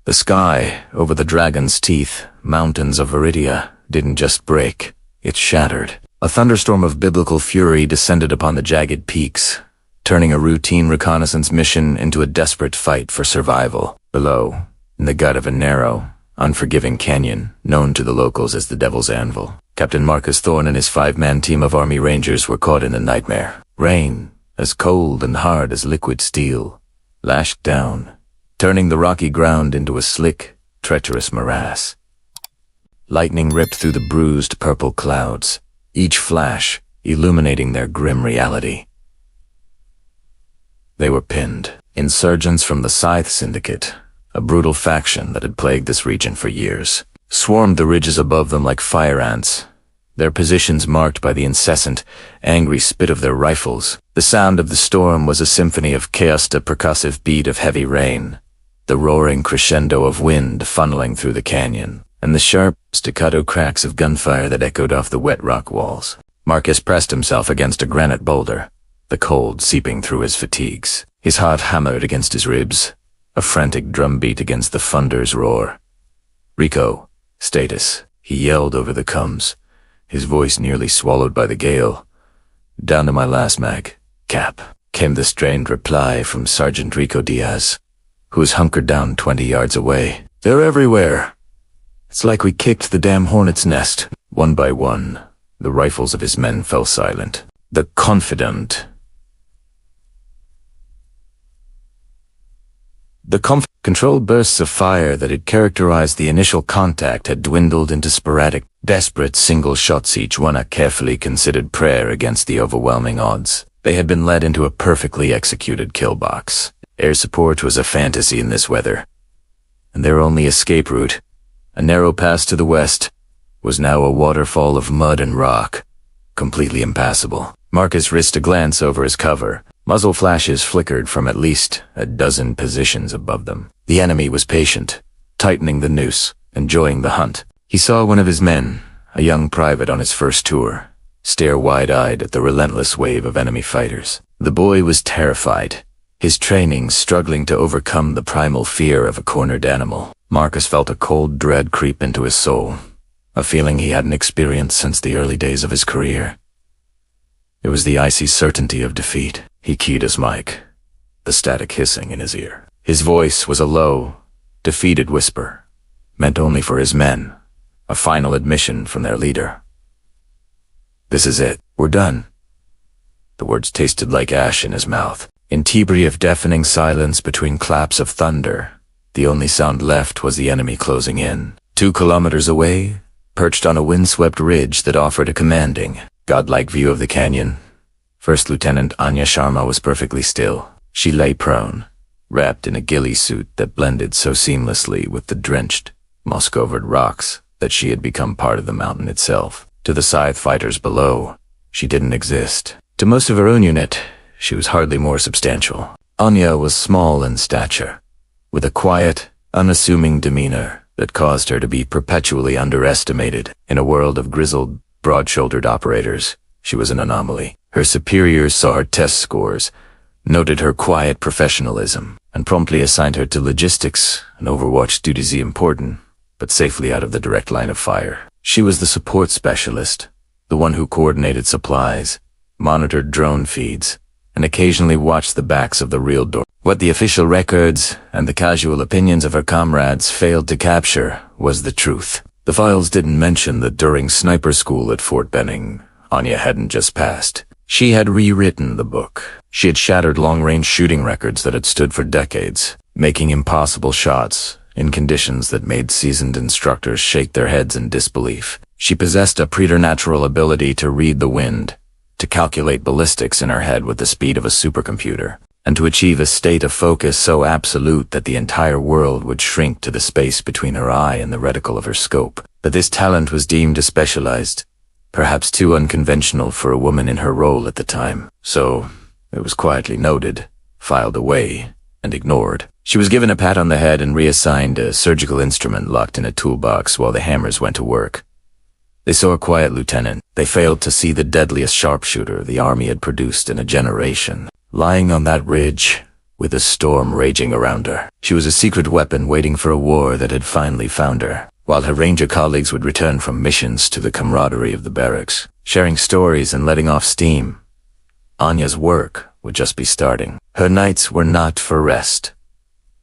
The sky, over the dragon's teeth, mountains of Viridia, didn't just break, it shattered. A thunderstorm of biblical fury descended upon the jagged peaks, turning a routine reconnaissance mission into a desperate fight for survival. Below, in the gut of a narrow, unforgiving canyon, known to the locals as the Devil's Anvil, Captain Marcus Thorne and his 5-man team of Army Rangers were caught in a nightmare. Rain, as cold and hard as liquid steel, lashed down, turning the rocky ground into a slick, treacherous morass. Lightning ripped through the bruised purple clouds, each flash illuminating their grim reality. They were pinned. Insurgents from the Scythe Syndicate, a brutal faction that had plagued this region for years, swarmed the ridges above them like fire ants, their positions marked by the incessant, angry spit of their rifles. The sound of the storm was a symphony of chaos, the percussive beat of heavy rain, the roaring crescendo of wind funneling through the canyon, and the sharp, staccato cracks of gunfire that echoed off the wet rock walls. Marcus pressed himself against a granite boulder, the cold seeping through his fatigues. His heart hammered against his ribs, a frantic drumbeat against the thunder's roar. "Rico, status," he yelled over the coms, his voice nearly swallowed by the gale. "Down to my last mag, Cap," came the strained reply from Sergeant Rico Diaz, who was hunkered down 20 yards away. "They're everywhere. It's like we kicked the damn hornet's nest." One by one, the rifles of his men fell silent. The confident. The controlled bursts of fire that had characterized the initial contact had dwindled into sporadic, desperate single shots, each one a carefully considered prayer against the overwhelming odds. They had been led into a perfectly executed kill box. Air support was a fantasy in this weather, and their only escape route, a narrow pass to the west, was now a waterfall of mud and rock, completely impassable. Marcus risked a glance over his cover. Muzzle flashes flickered from at least a dozen positions above them. The enemy was patient, tightening the noose, enjoying the hunt. He saw one of his men, a young private on his first tour, stare wide-eyed at the relentless wave of enemy fighters. The boy was terrified, his training struggling to overcome the primal fear of a cornered animal. Marcus felt a cold dread creep into his soul, a feeling he hadn't experienced since the early days of his career. It was the icy certainty of defeat. He keyed his mic, the static hissing in his ear. His voice was a low, defeated whisper, meant only for his men, a final admission from their leader. "This is it. We're done." The words tasted like ash in his mouth. In tebris of deafening silence between claps of thunder, the only sound left was the enemy closing in. 2 kilometers away, perched on a windswept ridge that offered a commanding, godlike view of the canyon, First Lieutenant Anya Sharma was perfectly still. She lay prone, wrapped in a ghillie suit that blended so seamlessly with the drenched, moss-covered rocks that she had become part of the mountain itself. To the Scythe fighters below, she didn't exist. To most of her own unit, she was hardly more substantial. Anya was small in stature, with a quiet, unassuming demeanor that caused her to be perpetually underestimated. In a world of grizzled, broad-shouldered operators, she was an anomaly. Her superiors saw her test scores, noted her quiet professionalism, and promptly assigned her to logistics and overwatch duties, important, but safely out of the direct line of fire. She was the support specialist, the one who coordinated supplies, monitored drone feeds, and occasionally watched the backs of the real door. What the official records and the casual opinions of her comrades failed to capture was the truth. The files didn't mention that during sniper school at Fort Benning, Anya hadn't just passed. She had rewritten the book. She had shattered long-range shooting records that had stood for decades, making impossible shots in conditions that made seasoned instructors shake their heads in disbelief. She possessed a preternatural ability to read the wind, to calculate ballistics in her head with the speed of a supercomputer, and to achieve a state of focus so absolute that the entire world would shrink to the space between her eye and the reticle of her scope. But this talent was deemed as specialized, perhaps too unconventional for a woman in her role at the time. So, it was quietly noted, filed away, and ignored. She was given a pat on the head and reassigned a surgical instrument locked in a toolbox while the hammers went to work. They saw a quiet lieutenant. They failed to see the deadliest sharpshooter the army had produced in a generation. Lying on that ridge, with a storm raging around her. She was a secret weapon waiting for a war that had finally found her, while her ranger colleagues would return from missions to the camaraderie of the barracks, sharing stories and letting off steam. Anya's work would just be starting. Her nights were not for rest.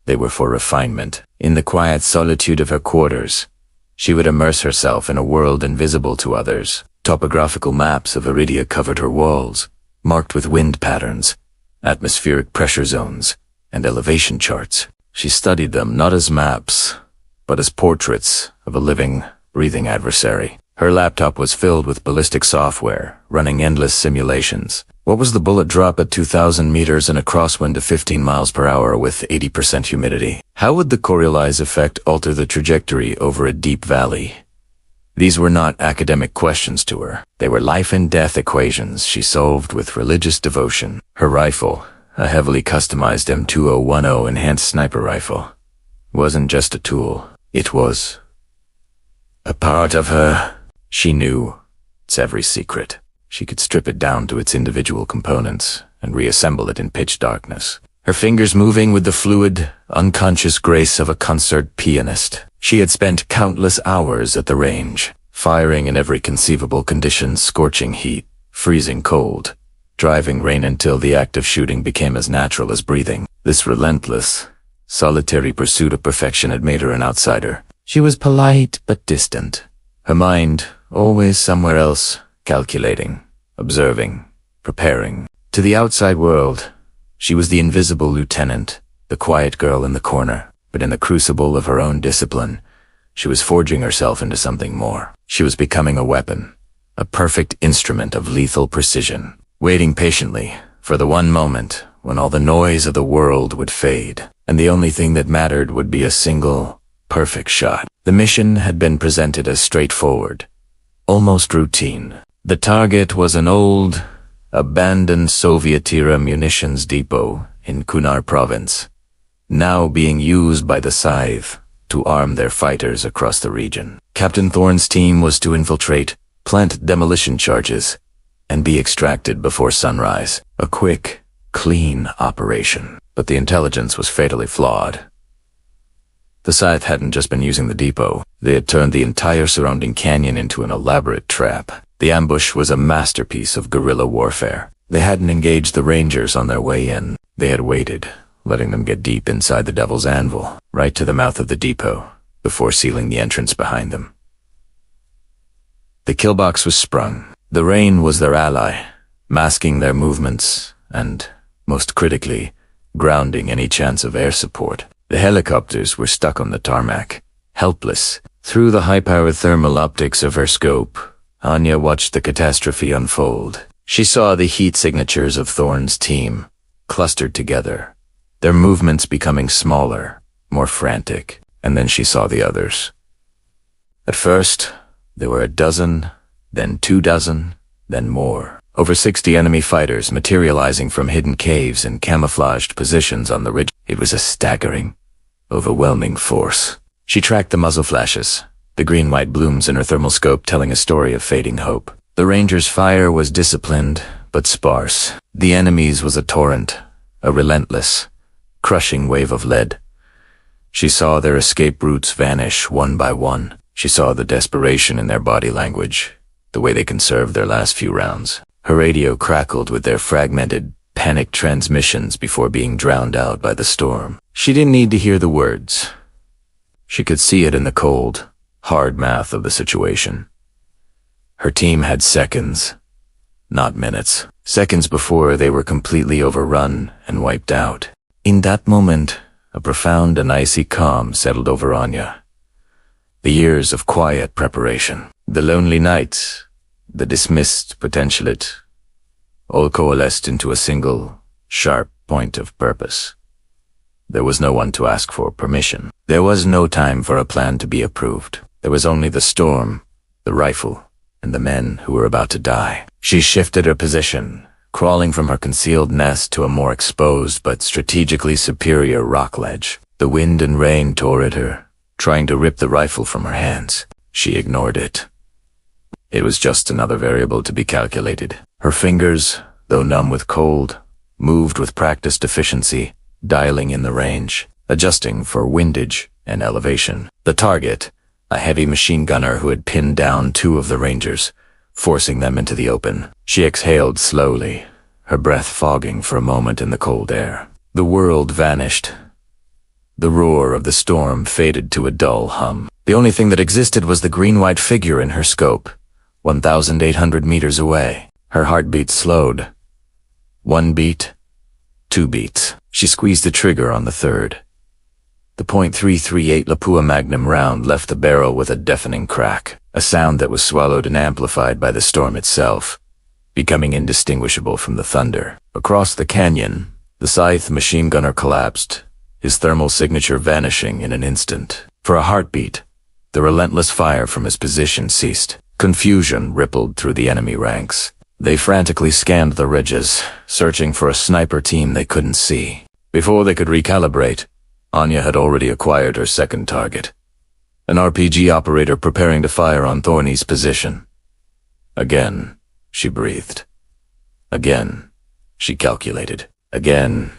They were for refinement. In the quiet solitude of her quarters, she would immerse herself in a world invisible to others. Topographical maps of Iridia covered her walls, marked with wind patterns, atmospheric pressure zones, and elevation charts. She studied them not as maps, but as portraits of a living, breathing adversary. Her laptop was filled with ballistic software, running endless simulations. What was the bullet drop at 2,000 meters in a crosswind of 15 miles per hour with 80% humidity? How would the Coriolis effect alter the trajectory over a deep valley? These were not academic questions to her. They were life and death equations she solved with religious devotion. Her rifle, a heavily customized M2010 enhanced sniper rifle, wasn't just a tool. It was a part of her. She knew its every secret. She could strip it down to its individual components and reassemble it in pitch darkness. Her fingers moving with the fluid, unconscious grace of a concert pianist. She had spent countless hours at the range, firing in every conceivable condition: scorching heat, freezing cold, driving rain, until the act of shooting became as natural as breathing. This relentless, solitary pursuit of perfection had made her an outsider. She was polite but distant, her mind always somewhere else, calculating, observing, preparing. To the outside world, she was the invisible lieutenant, the quiet girl in the corner. But in the crucible of her own discipline, she was forging herself into something more. She was becoming a weapon, a perfect instrument of lethal precision, waiting patiently for the one moment when all the noise of the world would fade, and the only thing that mattered would be a single, perfect shot. The mission had been presented as straightforward, almost routine. The target was an old, abandoned Soviet-era munitions depot in Kunar province, now being used by the Scythe to arm their fighters across the region. Captain Thorne's team was to infiltrate, plant demolition charges, and be extracted before sunrise. A quick, clean operation. But the intelligence was fatally flawed. The Scythe hadn't just been using the depot. They had turned the entire surrounding canyon into an elaborate trap. The ambush was a masterpiece of guerrilla warfare. They hadn't engaged the Rangers on their way in. They had waited, letting them get deep inside the Devil's Anvil, right to the mouth of the depot, before sealing the entrance behind them. The killbox was sprung. The rain was their ally, masking their movements and, most critically, grounding any chance of air support. The helicopters were stuck on the tarmac, helpless. Through the high-powered thermal optics of her scope, Anya watched the catastrophe unfold. She saw the heat signatures of Thorne's team, clustered together, their movements becoming smaller, more frantic, and then she saw the others. At first, there were a dozen, then 24, then more. Over 60 enemy fighters materializing from hidden caves and camouflaged positions on the ridge. It was a staggering, overwhelming force. She tracked the muzzle flashes, the green-white blooms in her thermal scope telling a story of fading hope. The Rangers' fire was disciplined, but sparse. The enemy's was a torrent, a relentless, crushing wave of lead. She saw their escape routes vanish one by one. She saw the desperation in their body language, the way they conserved their last few rounds. Her radio crackled with their fragmented, panicked transmissions before being drowned out by the storm. She didn't need to hear the words. She could see it in the cold, hard math of the situation. Her team had seconds, not minutes. Seconds before they were completely overrun and wiped out. In that moment, a profound and icy calm settled over Anya. The years of quiet preparation, the lonely nights, the dismissed potentialate, all coalesced into a single, sharp point of purpose. There was no one to ask for permission. There was no time for a plan to be approved. There was only the storm, the rifle, and the men who were about to die. She shifted her position, crawling from her concealed nest to a more exposed but strategically superior rock ledge. The wind and rain tore at her, trying to rip the rifle from her hands. She ignored it. It was just another variable to be calculated. Her fingers, though numb with cold, moved with practiced efficiency, dialing in the range, adjusting for windage and elevation. The target, a heavy machine gunner who had pinned down two of the Rangers, forcing them into the open. She exhaled slowly, her breath fogging for a moment in the cold air. The world vanished. The roar of the storm faded to a dull hum. The only thing that existed was the green-white figure in her scope, 1,800 meters away. Her heartbeat slowed. 1 beat, 2 beats. She squeezed the trigger on the third. The .338 Lapua Magnum round left the barrel with a deafening crack, a sound that was swallowed and amplified by the storm itself, becoming indistinguishable from the thunder. Across the canyon, the scythe machine gunner collapsed, his thermal signature vanishing in an instant. For a heartbeat, the relentless fire from his position ceased. Confusion rippled through the enemy ranks. They frantically scanned the ridges, searching for a sniper team they couldn't see. Before they could recalibrate, Anya had already acquired her second target, an RPG operator preparing to fire on Thorny's position. Again, she breathed. Again, she calculated. Again,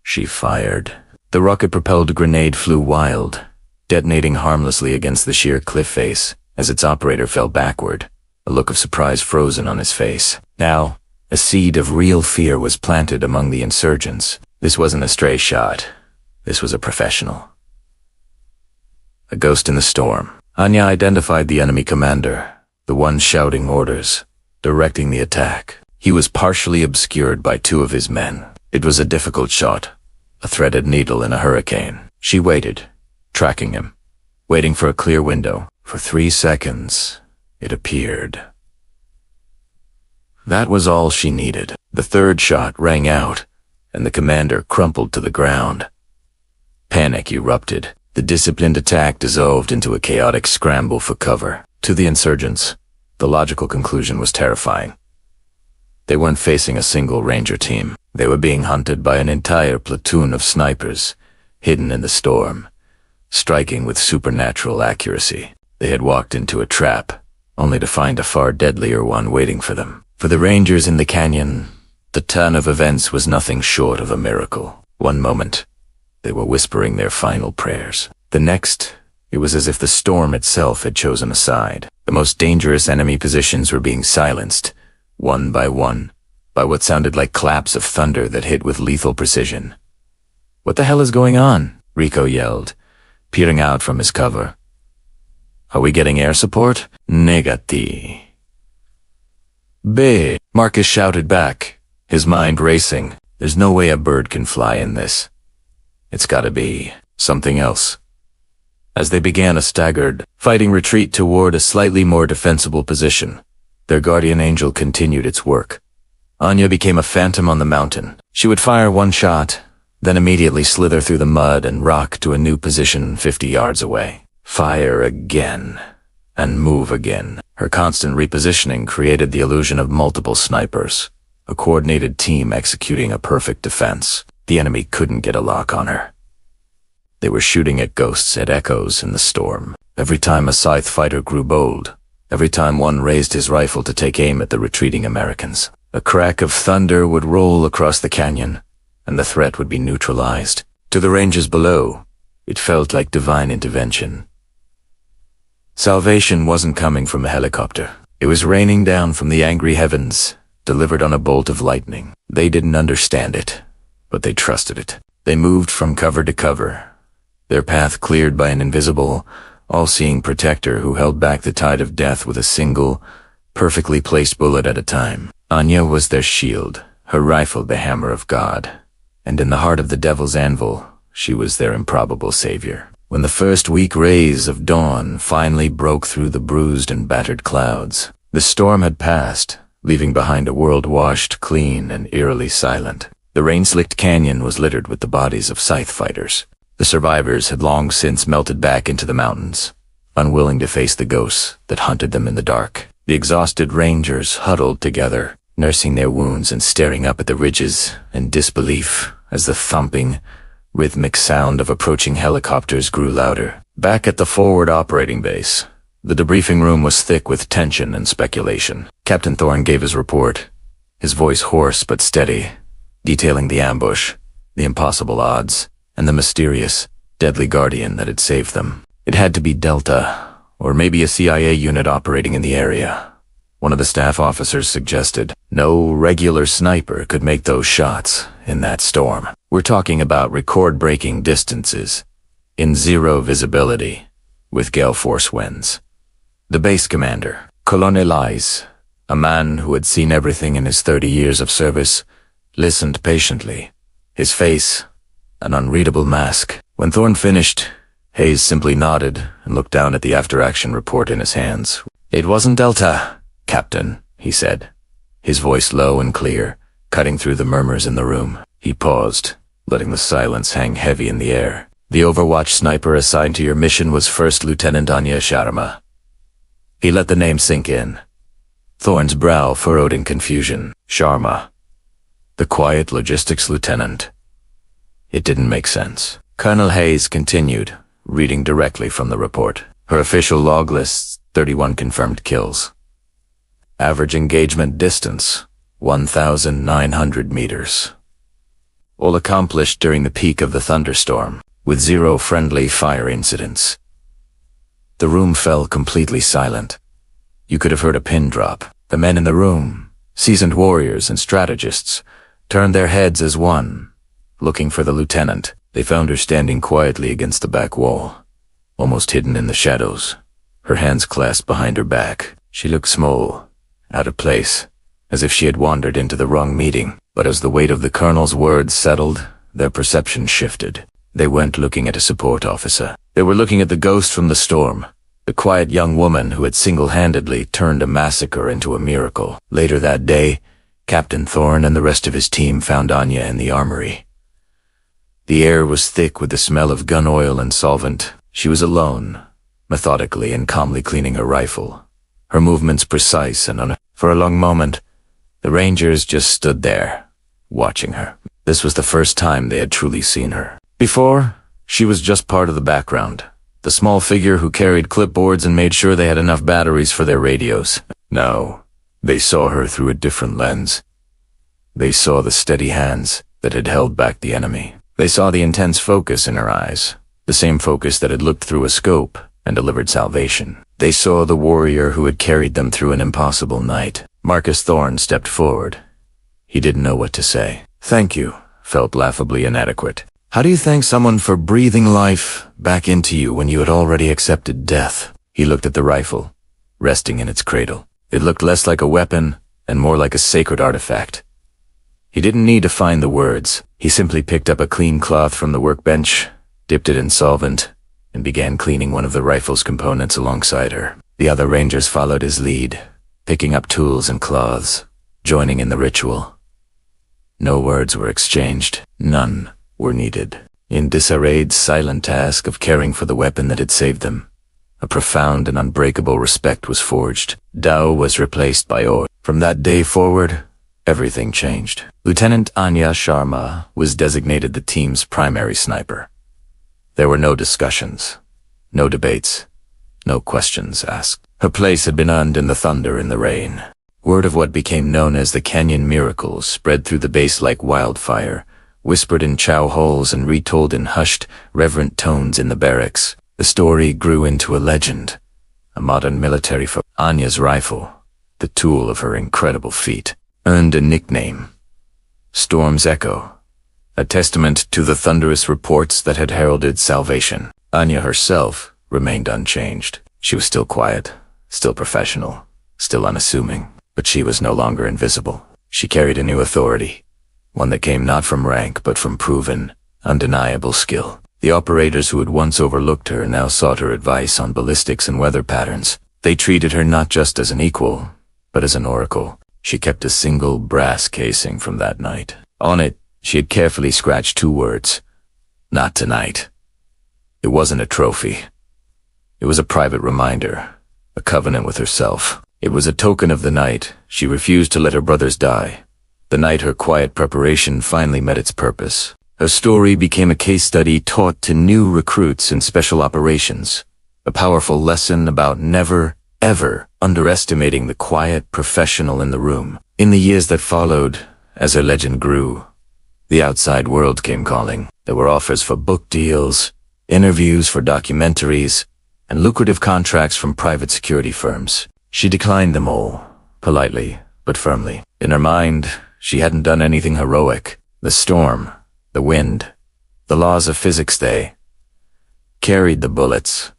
she fired. The rocket-propelled grenade flew wild, detonating harmlessly against the sheer cliff face as its operator fell backward, a look of surprise frozen on his face. Now, a seed of real fear was planted among the insurgents. This wasn't a stray shot. This was a professional. A ghost in the storm. Anya identified the enemy commander, the one shouting orders, directing the attack. He was partially obscured by two of his men. It was a difficult shot, a threaded needle in a hurricane. She waited, tracking him, waiting for a clear window. For 3 seconds, it appeared. That was all she needed. The third shot rang out, and the commander crumpled to the ground. Panic erupted. The disciplined attack dissolved into a chaotic scramble for cover. To the insurgents, the logical conclusion was terrifying. They weren't facing a single Ranger team. They were being hunted by an entire platoon of snipers, hidden in the storm, striking with supernatural accuracy. They had walked into a trap, only to find a far deadlier one waiting for them. For the Rangers in the canyon, the turn of events was nothing short of a miracle. One moment, they were whispering their final prayers. The next, it was as if the storm itself had chosen a side. The most dangerous enemy positions were being silenced, one, by what sounded like claps of thunder that hit with lethal precision. "What the hell is going on?" Rico yelled, peering out from his cover. "Are we getting air support?" "Negati." "Be," Marcus shouted back, his mind racing. There's no way a bird can fly in this. It's gotta be something else. As they began a staggered, fighting retreat toward a slightly more defensible position, their guardian angel continued its work. Anya became a phantom on the mountain. She would fire one shot, then immediately slither through the mud and rock to a new position 50 yards away. Fire again, and move again. Her constant repositioning created the illusion of multiple snipers, a coordinated team executing a perfect defense. The enemy couldn't get a lock on her. They were shooting at ghosts, at echoes in the storm. Every time a scythe fighter grew bold, every time one raised his rifle to take aim at the retreating Americans, a crack of thunder would roll across the canyon, and the threat would be neutralized. To the Rangers below, it felt like divine intervention. Salvation wasn't coming from a helicopter. It was raining down from the angry heavens, delivered on a bolt of lightning. They didn't understand it, but they trusted it. They moved from cover to cover, their path cleared by an invisible, all-seeing protector who held back the tide of death with a single, perfectly placed bullet at a time. Anya was their shield, her rifle the hammer of God, and in the heart of the devil's anvil, she was their improbable savior. When the first weak rays of dawn finally broke through the bruised and battered clouds, the storm had passed, leaving behind a world washed clean and eerily silent. The rain-slicked canyon was littered with the bodies of scythe fighters. The survivors had long since melted back into the mountains, unwilling to face the ghosts that hunted them in the dark. The exhausted Rangers huddled together, nursing their wounds and staring up at the ridges in disbelief as the thumping, rhythmic sound of approaching helicopters grew louder. Back at the forward operating base, the debriefing room was thick with tension and speculation. Captain Thorne gave his report, his voice hoarse but steady, detailing the ambush, the impossible odds, and the mysterious, deadly guardian that had saved them. It had to be Delta, or maybe a CIA unit operating in the area. One of the staff officers suggested no regular sniper could make those shots in that storm. We're talking about record-breaking distances, in zero visibility, with gale force winds. The base commander, Colonel Eyes, a man who had seen everything in his 30 years of service, listened patiently, his face an unreadable mask. When Thorne finished, Hayes simply nodded and looked down at the after-action report in his hands. "It wasn't Delta, Captain," he said, his voice low and clear, cutting through the murmurs in the room. He paused, letting the silence hang heavy in the air. "The Overwatch sniper assigned to your mission was First Lieutenant Anya Sharma." He let the name sink in. Thorne's brow furrowed in confusion. Sharma. The quiet logistics lieutenant. It didn't make sense. Colonel Hayes continued, reading directly from the report. Her official log lists 31 confirmed kills. Average engagement distance, 1,900 meters. All accomplished during the peak of the thunderstorm, with zero friendly fire incidents. The room fell completely silent. You could have heard a pin drop. The men in the room, seasoned warriors and strategists, turned their heads as one, looking for the lieutenant. They found her standing quietly against the back wall, almost hidden in the shadows, her hands clasped behind her back. She looked small, out of place, as if she had wandered into the wrong meeting. But as the weight of the colonel's words settled, their perception shifted. They weren't looking at a support officer. They were looking at the ghost from the storm, the quiet young woman who had single-handedly turned a massacre into a miracle. Later that day, Captain Thorne and the rest of his team found Anya in the armory. The air was thick with the smell of gun oil and solvent. She was alone, methodically and calmly cleaning her rifle, her movements precise and For a long moment, the Rangers just stood there, watching her. This was the first time they had truly seen her. Before, she was just part of the background, the small figure who carried clipboards and made sure they had enough batteries for their radios. Now, they saw her through a different lens. They saw the steady hands that had held back the enemy. They saw the intense focus in her eyes, the same focus that had looked through a scope and delivered salvation. They saw the warrior who had carried them through an impossible night. Marcus Thorne stepped forward. He didn't know what to say. "Thank you," felt laughably inadequate. How do you thank someone for breathing life back into you when you had already accepted death? He looked at the rifle, resting in its cradle. It looked less like a weapon and more like a sacred artifact. He didn't need to find the words. He simply picked up a clean cloth from the workbench, dipped it in solvent, and began cleaning one of the rifle's components alongside her. The other Rangers followed his lead, picking up tools and cloths, joining in the ritual. No words were exchanged. None were needed. In disarrayed, silent task of caring for the weapon that had saved them, a profound and unbreakable respect was forged. Tao was replaced by Or. From that day forward, everything changed. Lieutenant Anya Sharma was designated the team's primary sniper. There were no discussions, no debates, no questions asked. Her place had been earned in the thunder and the rain. Word of what became known as the Canyon Miracles spread through the base like wildfire, whispered in chow holes and retold in hushed, reverent tones in the barracks. The story grew into a legend, a modern military for Anya's rifle, the tool of her incredible feat, earned a nickname, Storm's Echo, a testament to the thunderous reports that had heralded salvation. Anya herself remained unchanged. She was still quiet, still professional, still unassuming, but she was no longer invisible. She carried a new authority, one that came not from rank but from proven, undeniable skill. The operators who had once overlooked her now sought her advice on ballistics and weather patterns. They treated her not just as an equal, but as an oracle. She kept a single brass casing from that night. On it, she had carefully scratched 2 words. Not tonight. It wasn't a trophy. It was a private reminder, a covenant with herself. It was a token of the night she refused to let her brothers die, the night her quiet preparation finally met its purpose. Her story became a case study taught to new recruits in special operations, a powerful lesson about never, ever underestimating the quiet professional in the room. In the years that followed, as her legend grew, The outside world came calling. There were offers for book deals, interviews for documentaries, and lucrative contracts from private security firms. She declined them all, politely but firmly. In her mind, she hadn't done anything heroic. The storm, the wind, the laws of physics, they carried the bullets.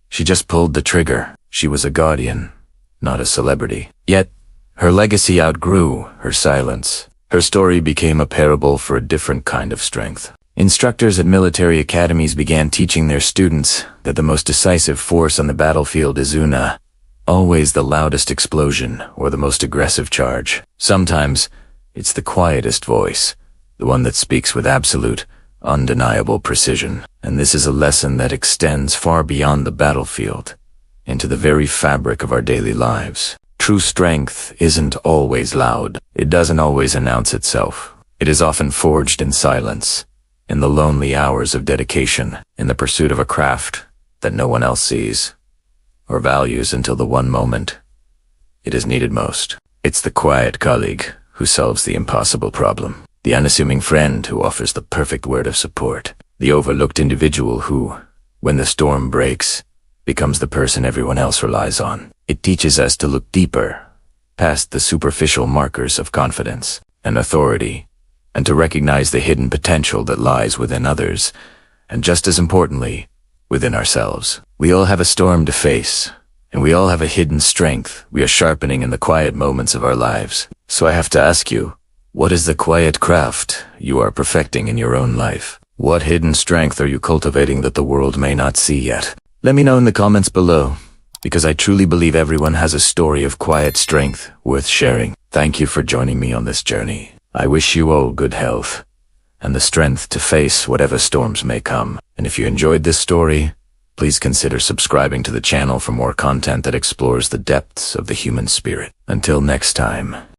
She just pulled the trigger. She was a guardian, not a celebrity. Yet, her legacy outgrew her silence. Her story became a parable for a different kind of strength. Instructors at military academies began teaching their students that the most decisive force on the battlefield is always the loudest explosion or the most aggressive charge. Sometimes, it's the quietest voice, the one that speaks with absolute, undeniable precision. And this is a lesson that extends far beyond the battlefield, into the very fabric of our daily lives. True strength isn't always loud. It doesn't always announce itself. It is often forged in silence, in the lonely hours of dedication, in the pursuit of a craft that no one else sees or values until the one moment it is needed most. It's the quiet colleague who solves the impossible problem, the unassuming friend who offers the perfect word of support, the overlooked individual who, when the storm breaks, becomes the person everyone else relies on. It teaches us to look deeper, past the superficial markers of confidence and authority, and to recognize the hidden potential that lies within others, and just as importantly, within ourselves. We all have a storm to face, and we all have a hidden strength we are sharpening in the quiet moments of our lives. So I have to ask you, what is the quiet craft you are perfecting in your own life? What hidden strength are you cultivating that the world may not see yet? Let me know in the comments below, because I truly believe everyone has a story of quiet strength worth sharing. Thank you for joining me on this journey. I wish you all good health and the strength to face whatever storms may come. And if you enjoyed this story, please consider subscribing to the channel for more content that explores the depths of the human spirit. Until next time.